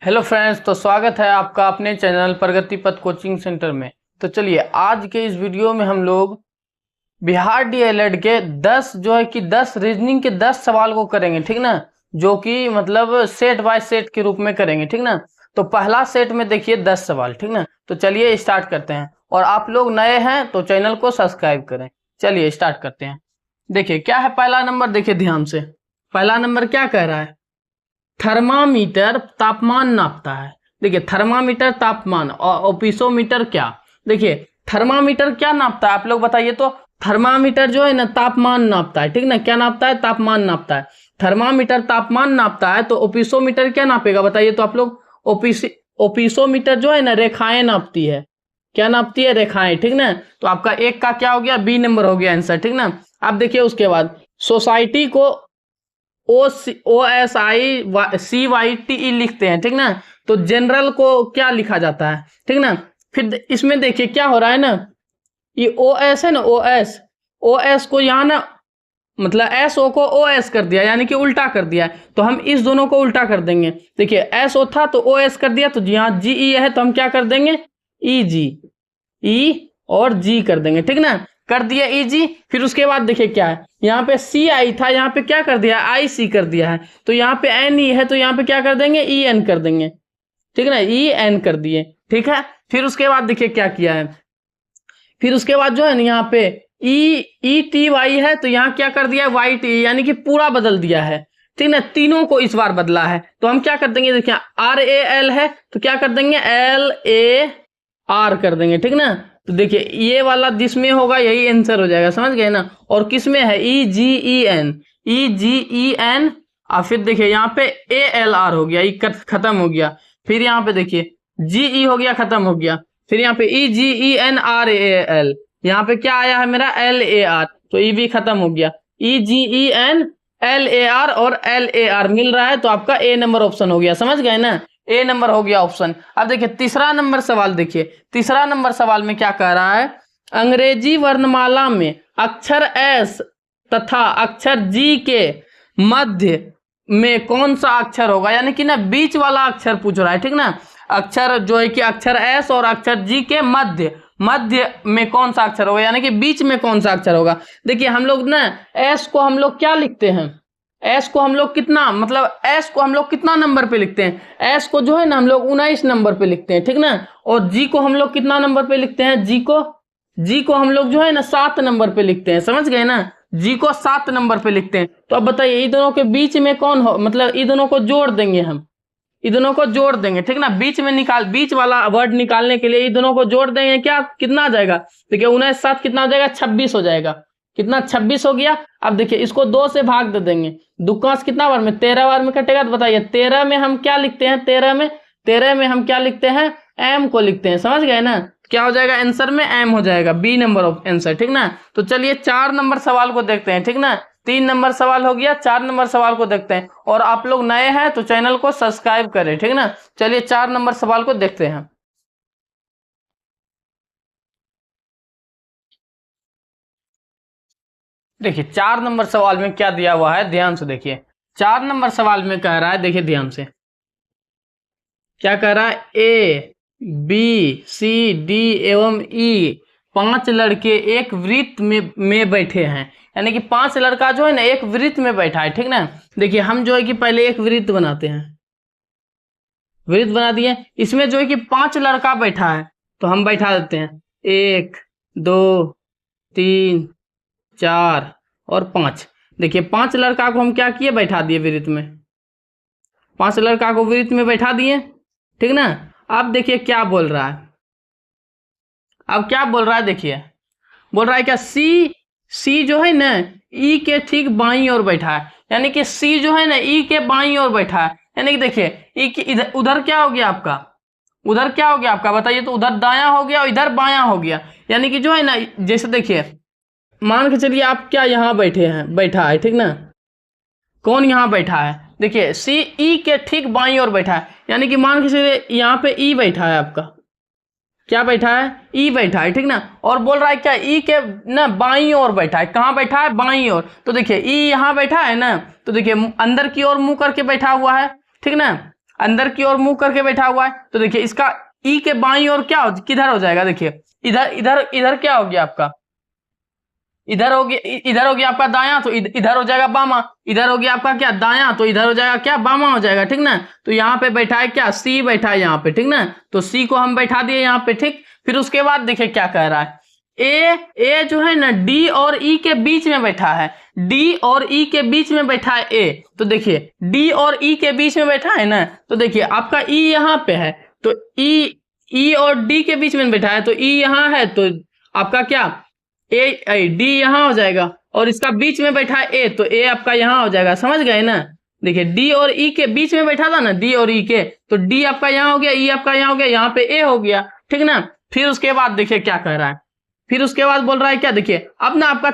Hello friends, तो स्वागत है आपका अपने चैनल प्रगति पथ कोचिंग सेंटर में। तो चलिए आज के इस वीडियो में हम लोग बिहार डीएलएड के 10 रीजनिंग के 10 सवाल को करेंगे, ठीक ना। जो कि मतलब सेट बाय सेट के रूप में करेंगे, ठीक ना। तो पहला सेट में देखिए 10 सवाल, ठीक ना। तो चलिए स्टार्ट करते हैं। और आप लोग नए हैं तो चैनल को सब्सक्राइब करें। चलिए स्टार्ट करते हैं। देखिए क्या है पहला नंबर, देखिए ध्यान से। पहला नंबर क्या कह रहा है? थर्मामीटर तापमान नापता है। देखिए थर्मामीटर तापमान और ओपिसोमीटर क्या। देखिए थर्मामीटर क्या नापता है आप लोग बताइए तो। थर्मामीटर जो है ना तापमान नापता है, ठीक ना। क्या नापता है? तापमान नापता है। थर्मामीटर तापमान नापता है तो ओपिसोमीटर क्या नापेगा बताइए तो आप लोग। ओपिसोमीटर जो है ना रेखाएं नापती है। क्या नापती है? रेखाएं, ठीक ना। तो आपका एक का क्या हो गया? बी नंबर हो गया आंसर, ठीक ना। अब देखिए उसके बाद सोसाइटी को OSICYTE लिखते हैं, ठीक ना। तो जनरल को क्या लिखा जाता है, ठीक ना। फिर इसमें देखिए क्या हो रहा है ना, ये OS है ना, OS को यहाँ ना मतलब SO को OS कर दिया, यानी कि उल्टा कर दिया है। तो हम इस दोनों को उल्टा कर देंगे। देखिए SO था तो OS कर दिया, तो यहाँ GE है तो हम क्या कर देंगे? EG, E और G कर देंगे, ठीक ना। कर दिया EG। फिर उसके बाद देखिए क्या है, यहाँ पे CI था, यहाँ पे क्या कर दिया? IC कर दिया है। तो यहाँ पे NE है तो यहाँ पे क्या कर देंगे? EN कर देंगे, ठीक है ना। EN कर दिए, ठीक है। फिर उसके बाद देखिए क्या किया है। फिर उसके बाद जो है ना यहाँ पे ETY है तो यहाँ क्या कर दिया है? YT, यानी कि पूरा बदल दिया है, ठीक ना। तीनों को इस बार बदला है तो हम क्या कर देंगे? देखिए RAL है तो क्या कर देंगे? LAR कर देंगे, ठीक ना। तो देखिए ये वाला जिसमें होगा यही आंसर हो जाएगा, समझ गए ना। और किसमें है? EGEN। और फिर देखिए यहाँ पे ALR हो गया, ये खत्म हो गया। फिर यहाँ पे देखिए GE हो गया, खत्म हो गया। फिर यहाँ पे EGENRAL, यहाँ पे क्या आया है मेरा? LAR, तो ये भी खत्म हो गया। EGENLAR और LAR मिल रहा है तो आपका A नंबर ऑप्शन हो गया, समझ गए ना। A नंबर हो गया ऑप्शन। अब देखिए तीसरा नंबर सवाल, देखिए तीसरा नंबर सवाल में क्या कह रहा है? अंग्रेजी वर्णमाला में अक्षर S तथा अक्षर G के मध्य में कौन सा अक्षर होगा, यानी कि ना बीच वाला अक्षर पूछ रहा है, ठीक ना। अक्षर जो है कि अक्षर S और अक्षर G के मध्य में कौन सा अक्षर होगा, यानी कि बीच में कौन सा अक्षर होगा। देखिए हम लोग ना S को हम लोग क्या लिखते हैं? S को हम लोग कितना मतलब S को हम लोग कितना नंबर पे लिखते हैं? S को जो है ना हम लोग 19 नंबर पे लिखते हैं, ठीक ना। और G को हम लोग कितना नंबर पे लिखते हैं? G को हम लोग जो है ना 7 नंबर पे लिखते हैं, समझ गए ना। G को 7 नंबर पे लिखते हैं। तो अब बताइए ये दोनों के बीच में कौन हो, मतलब ये दोनों को जोड़ देंगे हम, ये दोनों को जोड़ देंगे, ठीक ना। बीच वाला वर्ड निकालने के लिए ये दोनों को जोड़ देंगे। क्या कितना आ जाएगा? देखिए 19 7 कितना हो जाएगा? 26 हो जाएगा। कितना? 26 हो गया। अब देखिए इसको 2 से भाग दे देंगे। दुकास कितना बार में? 13 बार में कटेगा। तो बताइए 13 में हम क्या लिखते हैं? 13 में हम क्या लिखते हैं? M को लिखते हैं, समझ गए ना। क्या हो जाएगा आंसर में? M हो जाएगा, B नंबर ऑफ आंसर, ठीक ना। तो चलिए 4 नंबर सवाल को देखते हैं, ठीक ना। 3 नंबर सवाल हो गया, 4 नंबर सवाल को देखते हैं। और आप लोग नए हैं तो चैनल को सब्सक्राइब करें, ठीक ना। चलिए 4 नंबर सवाल को देखते हैं। देखिए 4 नंबर सवाल में क्या दिया हुआ है, ध्यान से देखिए। 4 नंबर सवाल में कह रहा है, देखिए ध्यान से क्या कह रहा है? ABCD एवं E 5 लड़के एक वृत्त में बैठे हैं, यानी कि 5 लड़का जो है ना एक वृत्त में बैठा है, ठीक ना। देखिए हम जो है कि पहले एक वृत्त बनाते हैं, वृत्त बना दिए। इसमें जो है कि 5 लड़का बैठा है तो हम बैठा देते हैं 1 2 3 4 और 5। देखिए 5 लड़का को हम क्या किए? बैठा दिए वृत्त में। 5 लड़का को वृत्त में बैठा दिए, ठीक ना। अब देखिए क्या बोल रहा है, अब क्या बोल रहा है? देखिए बोल रहा है क्या? सी जो है ना ई के ठीक बाईं ओर बैठा है, यानी कि सी जो है ना ई के बाईं ओर बैठा है। यानी कि देखिए ई के इधर उधर क्या हो गया आपका? उधर क्या हो गया आपका बताइए तो? उधर दायां हो गया और इधर बायां हो गया। यानी कि जो है ना जैसे देखिए मान के चलिए आप क्या यहाँ बैठा है, ठीक ना। कौन यहाँ बैठा है? देखिए सी ई के ठीक बाईं ओर बैठा है, यानी कि मान के चलिए यहाँ पे ई बैठा है आपका। क्या बैठा है? ई बैठा है, ठीक ना। और बोल रहा है क्या? ई के ना बाईं ओर बैठा है। कहाँ बैठा है? बाईं ओर। तो देखिए ई यहाँ बैठा है ना, तो देखिए अंदर की ओर मुंह करके बैठा हुआ है, ठीक ना। अंदर की ओर मुंह करके बैठा हुआ है, तो देखिए इसका ई के बाईं ओर क्या किधर हो जाएगा, देखिए इधर इधर इधर क्या हो गया आपका, इधर हो गया आपका दाया, तो इधर हो जाएगा बामा, इधर हो गया आपका क्या दाया, तो इधर हो जाएगा क्या बामा हो जाएगा, ठीक ना। तो यहाँ पे बैठा है क्या, सी बैठा है यहाँ पे, ठीक ना। तो सी को हम बैठा दिए यहाँ पे, ठीक। फिर उसके बाद देखिए क्या कह रहा है, ए जो है ना डी और ई के बीच में बैठा है, डी और ई के बीच में बैठा है ए। तो देखिए डी और ई के बीच में बैठा है ना, तो देखिए आपका ई यहाँ पे है, तो ई और डी के बीच में बैठा है, तो ई यहाँ है, तो आपका क्या ए डी यहाँ हो जाएगा, और इसका बीच में बैठा है ए, तो ए आपका यहाँ हो जाएगा, समझ गए ना। देखिए डी और ई के बीच में बैठा था ना, डी और ई के, तो डी आपका यहाँ हो गया, ई आपका यहाँ हो गया, यहाँ पे ए हो गया, ठीक ना। फिर उसके बाद देखिए क्या कह रहा है, फिर उसके बाद बोल रहा है क्या, देखिए अब ना आपका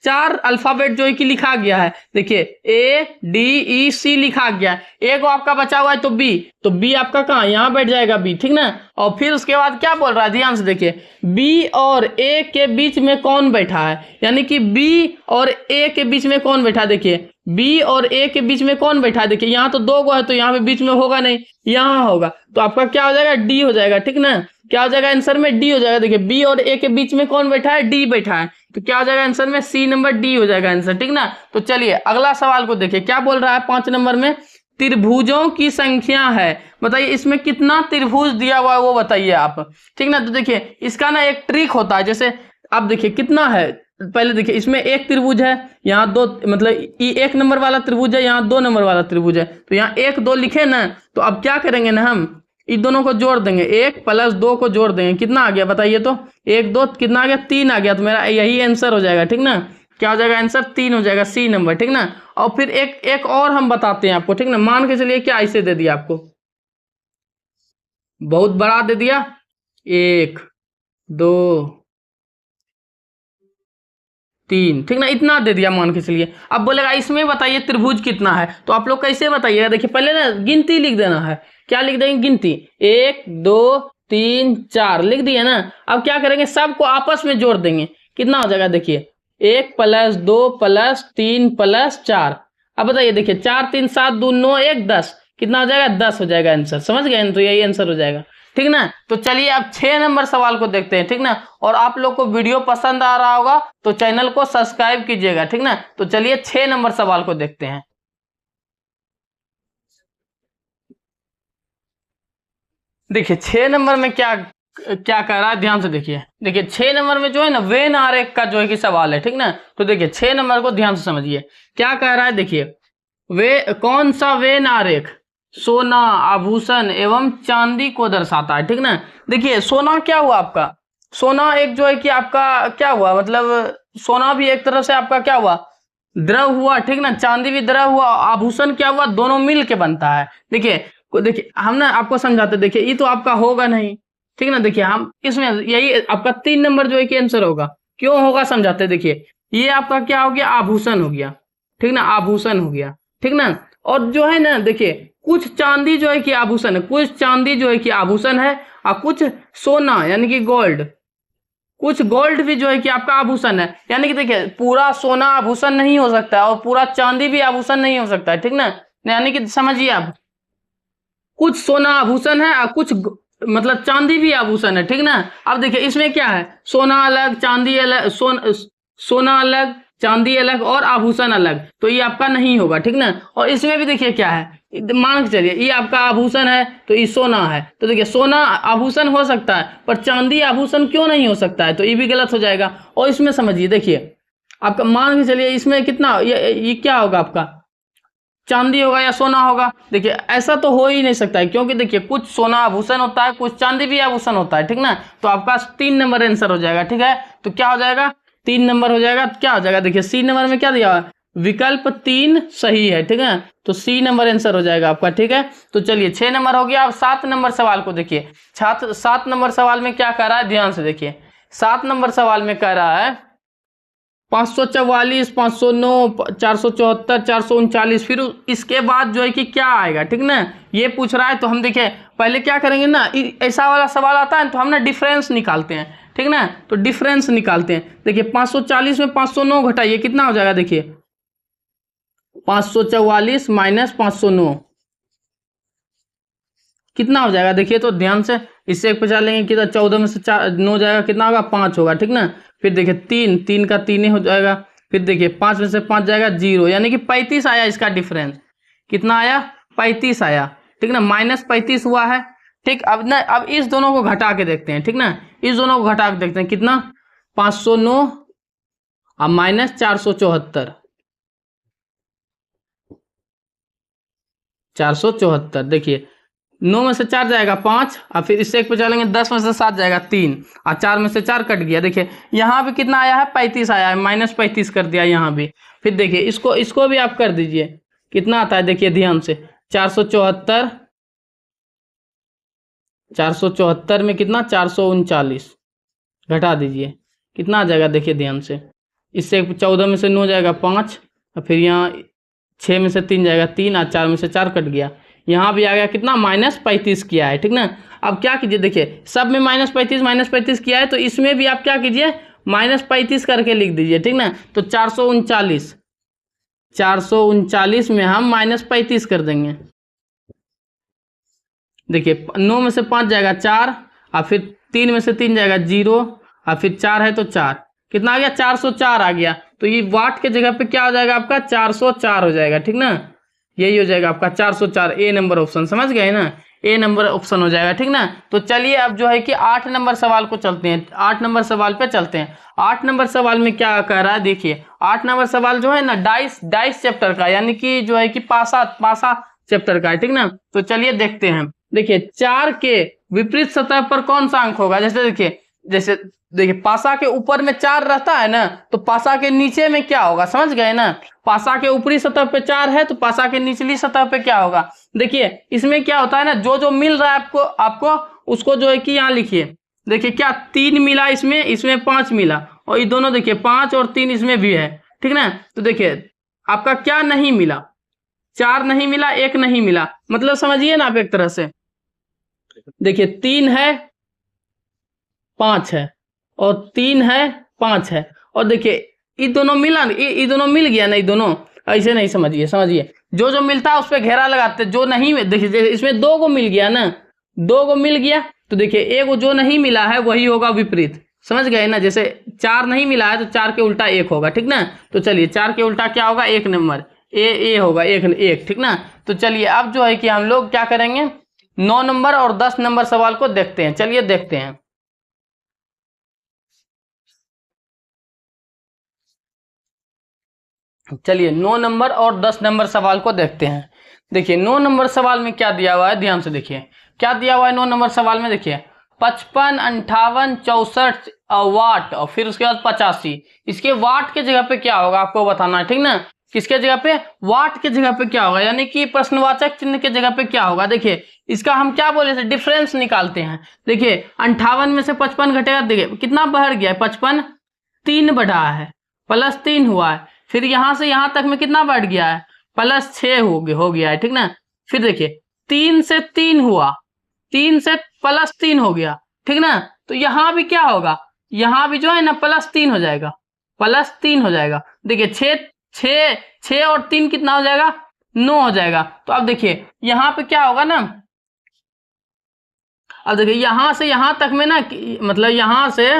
चार अल्फाबेट जो है कि लिखा गया है, देखिए ए डी ई सी लिखा गया है, ए को आपका बचा हुआ है तो बी, तो बी आपका कहाँ यहाँ बैठ जाएगा बी, ठीक ना। और फिर उसके बाद क्या बोल रहा है, ध्यान से देखिए, बी और ए के बीच में कौन बैठा है, यानी कि बी और ए के बीच में कौन बैठा है, देखिए बी और ए के बीच में कौन बैठा है, देखिए यहाँ तो दो गो है, तो यहाँ पे बीच में होगा नहीं, यहाँ होगा, तो आपका क्या हो जाएगा, डी हो जाएगा, ठीक ना। क्या हो जाएगा आंसर में, डी हो जाएगा। देखिए बी और ए के बीच में कौन बैठा है, डी बैठा है, तो क्या हो जाएगा आंसर में, सी नंबर डी हो जाएगा आंसर, ठीक ना। तो चलिए अगला सवाल को देखिए क्या बोल रहा है, 5 नंबर में त्रिभुजों की संख्या है, बताइए इसमें कितना त्रिभुज दिया हुआ है वो बताइए आप, ठीक ना। तो देखिए इसका ना एक ट्रिक होता है, जैसे आप देखिए कितना है, पहले देखिए इसमें एक त्रिभुज है, यहाँ दो, मतलब 1 नंबर वाला त्रिभुज है, यहाँ 2 नंबर वाला त्रिभुज है, तो यहाँ 1 2 लिखे ना, तो अब क्या करेंगे ना, हम इन दोनों को जोड़ देंगे, 1 + 2 को जोड़ देंगे, कितना आ गया बताइए, तो 1 2 कितना आ गया, 3 आ गया, तो मेरा यही आंसर हो जाएगा, ठीक ना। क्या हो जाएगा आंसर, 3 हो जाएगा, सी नंबर, ठीक ना। और फिर एक और हम बताते हैं आपको, ठीक ना। मान के चलिए क्या ऐसे दे दिया आपको, बहुत बड़ा दे दिया, 1 2 3, ठीक ना, इतना दे दिया मान के चलिए। अब बोलेगा इसमें बताइए त्रिभुज कितना है, तो आप लोग कैसे बताइएगा, देखिए पहले ना गिनती लिख देना है, क्या लिख देंगे, गिनती 1 2 3 4 लिख दिए ना। अब क्या करेंगे, सबको आपस में जोड़ देंगे, कितना हो जाएगा, देखिए 1 + 2 + 3 + 4। अब बताइए देखिए 4 3 7 2 9 1 10, कितना हो जाएगा, 10 हो जाएगा आंसर, समझ गए, तो यही आंसर हो जाएगा, ठीक ना। तो चलिए अब 6 नंबर सवाल को देखते हैं, ठीक ना। और आप लोग को वीडियो पसंद आ रहा होगा तो चैनल को सब्सक्राइब कीजिएगा, ठीक ना। तो चलिए 6 नंबर सवाल को देखते हैं। देखिए 6 नंबर में क्या क्या कह रहा है, ध्यान से देखिए। देखिए 6 नंबर में जो है ना वेन आरेख का जो है कि सवाल है, ठीक ना। तो देखिए 6 नंबर को ध्यान से समझिए क्या कह रहा है, देखिए वे कौन सा वेन आरेख सोना आभूषण एवं चांदी को दर्शाता है, ठीक ना। देखिए सोना क्या हुआ आपका, सोना एक जो है कि आपका क्या हुआ, मतलब सोना भी एक तरह से आपका क्या हुआ, द्रव हुआ, ठीक ना। चांदी भी द्रव हुआ, आभूषण क्या हुआ, दोनों मिल के बनता है। देखिए हम ना आपको समझाते, देखिए ये तो आपका होगा नहीं, ठीक ना। देखिए हम इसमें यही आपका 3 नंबर जो है कि आंसर होगा, क्यों होगा समझाते। देखिए ये आपका क्या हो गया, आभूषण हो गया, ठीक ना, आभूषण हो गया, ठीक ना। और जो है ना देखिए कुछ चांदी जो है कि आभूषण है, कुछ चांदी जो है कि आभूषण है, और कुछ सोना यानी कि गोल्ड, कुछ गोल्ड भी जो है कि आपका आभूषण है। यानी कि देखिए पूरा सोना आभूषण नहीं हो सकता है, और पूरा चांदी भी आभूषण नहीं हो सकता है, ठीक ना। यानी कि समझिए आप, कुछ सोना आभूषण है और कुछ मतलब चांदी भी आभूषण है, ठीक ना। अब देखिए इसमें क्या है, सोना अलग चांदी अलग, सोना अलग चांदी अलग और आभूषण अलग, तो ये आपका नहीं होगा, ठीक ना। और इसमें भी देखिए क्या है, मान के चलिए ये आपका आभूषण है तो ये सोना है, तो देखिए सोना आभूषण हो सकता है पर चांदी आभूषण क्यों नहीं हो सकता है, तो ये भी गलत हो जाएगा। और इसमें समझिए देखिए आपका, मान के चलिए इसमें कितना ये क्या होगा आपका, चांदी होगा या सोना होगा। देखिए ऐसा तो हो ही नहीं सकता है, क्योंकि देखिए कुछ सोना आभूषण होता है, कुछ चांदी भी आभूषण होता है, ठीक ना। तो आपका 3 नंबर आंसर हो जाएगा, ठीक है। तो क्या हो जाएगा, 3 नंबर हो जाएगा, क्या हो जाएगा, देखिए सी नंबर में क्या दिया हुआ है, विकल्प 3 सही है, ठीक है। तो सी नंबर आंसर हो जाएगा आपका, ठीक है। तो चलिए 6 नंबर हो गया। अब 7 नंबर सवाल को देखिए, छात्र 7 नंबर सवाल में क्या कह रहा है, ध्यान से देखिए। 7 नंबर सवाल में कह रहा है 544 509 474 439, फिर इसके बाद जो है कि क्या आएगा, ठीक ना, ये पूछ रहा है। तो हम देखिए पहले क्या करेंगे ना, ऐसा वाला सवाल आता है तो हम ना डिफरेंस निकालते हैं, ठीक ना। तो डिफरेंस निकालते हैं, देखिए 540 में 509 घटाइए, कितना हो जाएगा, देखिए 544 - 509, कितना हो जाएगा देखिए, तो ध्यान से इससे एक बचा लेंगे, कितना 14 में से 9 जाएगा, कितना होगा 5 होगा, ठीक ना। फिर देखिए 3 का 3 ही हो जाएगा। फिर देखिए 5 में से 5 जाएगा 0, यानी कि 35 आया इसका डिफरेंस। कितना आया? 35 आया, ठीक ना, -35 हुआ है। ठीक, अब ना अब इस दोनों को घटा के देखते हैं, ठीक ना, इस दोनों को घटा के देखते हैं कितना, 509 और -474, 474। देखिए 9 में से 4 जाएगा 5, और फिर इससे एक बचा लेंगे, 10 में से 7 जाएगा 3, और 4 में से 4 कट गया। देखिए यहाँ भी कितना आया है? 35 आया है, -35 कर दिया यहाँ भी। फिर देखिए इसको भी आप कर दीजिए, कितना आता है देखिए ध्यान से, 474, 474 में कितना, 439, घटा दीजिए, कितना आ जाएगा देखिए ध्यान से। इससे 14 में से 9 जाएगा 5, और फिर यहाँ 6 में से 3 जाएगा 3, और 4 में से 4 कट गया। यहाँ भी आ गया कितना, -35 किया है, ठीक ना। अब क्या कीजिए, देखिए सब में -35 किया है, तो इसमें भी आप क्या कीजिए, -35 करके लिख दीजिए, ठीक ना। तो 439 में हम -35 कर देंगे। देखिए 9 में से 5 जाएगा 4, और फिर 3 में से 3 जाएगा 0, और फिर 4 है तो 4, कितना आ गया, 404 आ गया। तो ये वाट के जगह पे क्या हो जाएगा आपका, 404 हो जाएगा, ठीक ना। यही हो जाएगा आपका 404, ए नंबर ऑप्शन, समझ गए ना, ए नंबर ऑप्शन हो जाएगा, ठीक ना। तो चलिए अब जो है कि 8 नंबर सवाल को चलते हैं, 8 नंबर सवाल पे चलते हैं। 8 नंबर सवाल में क्या कह रहा है देखिए, 8 नंबर सवाल जो है ना डाइस चैप्टर का, यानी कि जो है कि पासा चैप्टर का है, ठीक ना। तो चलिए देखते हैं। देखिए 4 के विपरीत सतह पर कौन सा अंक होगा, जैसे देखिए पासा के ऊपर में 4 रहता है ना, तो पासा के नीचे में क्या होगा, समझ गए ना। पासा के ऊपरी सतह पे 4 है, तो पासा के निचली सतह पे क्या होगा। देखिए इसमें क्या होता है ना, जो मिल रहा है आपको उसको जो है कि यहाँ लिखिए। देखिए क्या 3 मिला, इसमें 5 मिला, और ये दोनों देखिए 5 और 3 इसमें भी है, ठीक ना। तो देखिए आपका क्या नहीं मिला, 4 नहीं मिला, 1 नहीं मिला, मतलब समझिए ना आप एक तरह से। देखिए 3 है, 5 है, और 3 है, 5 है, और देखिए ये दोनों मिला, ये दोनों मिल गया ना, ये दोनों ऐसे नहीं समझिए, जो मिलता है उस पर घेरा लगाते, जो नहीं, देखिए इसमें 2 को मिल गया ना, 2 को मिल गया, तो देखिए एक जो नहीं मिला है वही होगा विपरीत, समझ गए ना। जैसे 4 नहीं मिला है तो 4 के उल्टा 1 होगा, ठीक ना। तो चलिए 4 के उल्टा क्या होगा, 1 नंबर, ए होगा 1, ठीक ना। तो चलिए अब जो है कि हम लोग क्या करेंगे, 9 नंबर और 10 नंबर सवाल को देखते हैं। चलिए देखते हैं। चलिए 9 नंबर और 10 नंबर सवाल को देखते हैं। देखिए 9 नंबर सवाल में क्या दिया हुआ है, ध्यान से देखिए क्या दिया हुआ है 9 नंबर सवाल में। देखिए 55, 58, 64 वाट, और फिर उसके बाद 85। इसके वाट के जगह पे क्या होगा आपको बताना है, ठीक ना। किसके जगह पे, वाट के जगह पे क्या होगा, यानी कि प्रश्नवाचक चिन्ह के जगह पे क्या होगा। देखिए इसका हम क्या बोले थे, डिफरेंस निकालते हैं। देखिए 58 में से 55 घटेगा, देखिए कितना बढ़ गया है, 55 3 बढ़ा है, +3 हुआ है। फिर यहां से यहां तक में कितना बढ़ गया है, +6 हो गया है, ठीक ना। फिर देखिए 3 से 3 हुआ, 3 से +3 हो गया, ठीक ना। तो यहां भी क्या होगा, यहां भी जो है ना +3 हो जाएगा, +3 हो जाएगा। देखिए 6 और 3 कितना हो जाएगा, 9 हो जाएगा। तो अब देखिए यहां पे क्या होगा ना, अब देखिए यहां से यहां तक में ना, मतलब यहां से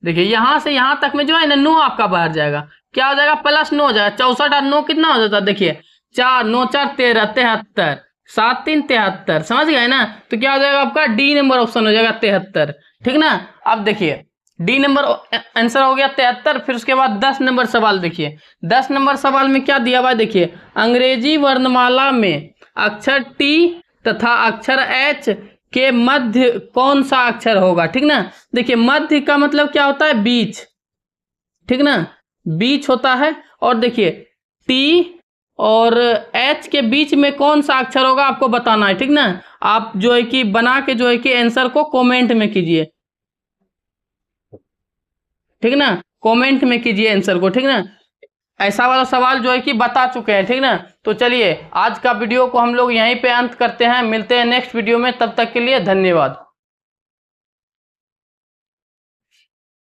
देखिए यहां से यहां तक में जो है ना 9 आपका बाहर जाएगा, क्या हो जाएगा, +9 हो जाएगा। 64 और 9 कितना हो जाता है, देखिए 4 9 4 13 73, 7 3 73, समझ गए ना। तो क्या हो जाएगा आपका, डी नंबर ऑप्शन हो जाएगा 73, ठीक ना। अब देखिए डी नंबर आंसर हो गया 73। फिर उसके बाद 10 नंबर सवाल देखिए, 10 नंबर सवाल में क्या दिया हुआ है। देखिए अंग्रेजी वर्णमाला में अक्षर टी तथा अक्षर एच के मध्य कौन सा अक्षर होगा, ठीक ना। देखिए मध्य का मतलब क्या होता है, बीच, ठीक ना, बीच होता है। और देखिए टी और एच के बीच में कौन सा अक्षर होगा आपको बताना है, ठीक ना। आप जो है कि बना के जो है कि आंसर को कमेंट में कीजिए, ठीक ना, कमेंट में कीजिए आंसर को, ठीक ना। ऐसा वाला सवाल जो है कि बता चुके हैं, ठीक ना। तो चलिए आज का वीडियो को हम लोग यहीं पे अंत करते हैं, मिलते हैं नेक्स्ट वीडियो में, तब तक के लिए धन्यवाद।